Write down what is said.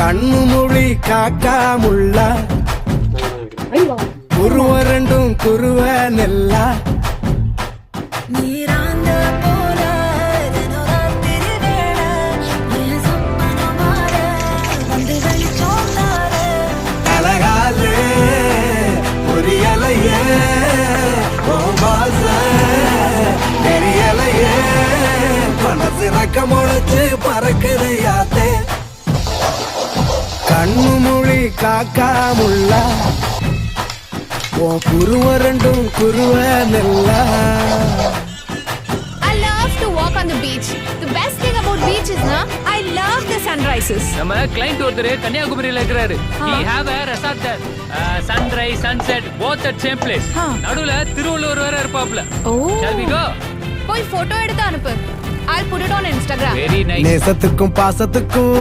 கண்ணு மொழி காக்கா முள்ளா குருவ ரெண்டும் குருவ நெல்லா நீராந்த போல தினராத்திரி வேளை என் சொப்பனம் மாற வந்து வெளிச்சம் தார அழகாலே ஒரு இலையே தெரியலையே மனசு ரக்க முளைச்சு பறக்குது யாத்தே கண்ணு மொழி காக்கா முள்ளா ஓ குருவ ரெண்டும் குருவ நெல்லா. I love to walk on the beach. The best thing about beach is I love the sunrises. நம்ம கிளைண்ட் ஒருத்தர் கன்னியாகுமரியில இருக்கிறாரு. He have a resort there. Sunrise, sunset, both at same place. நடுவுல திருவள்ளுவர் வேற இருப்பாப்ல. Oh. Shall we go? போய் photo எடுத்து அனுப்பு. I'll put it on Instagram. Very nice. நேசத்துக்கும் பாசத்துக்கும்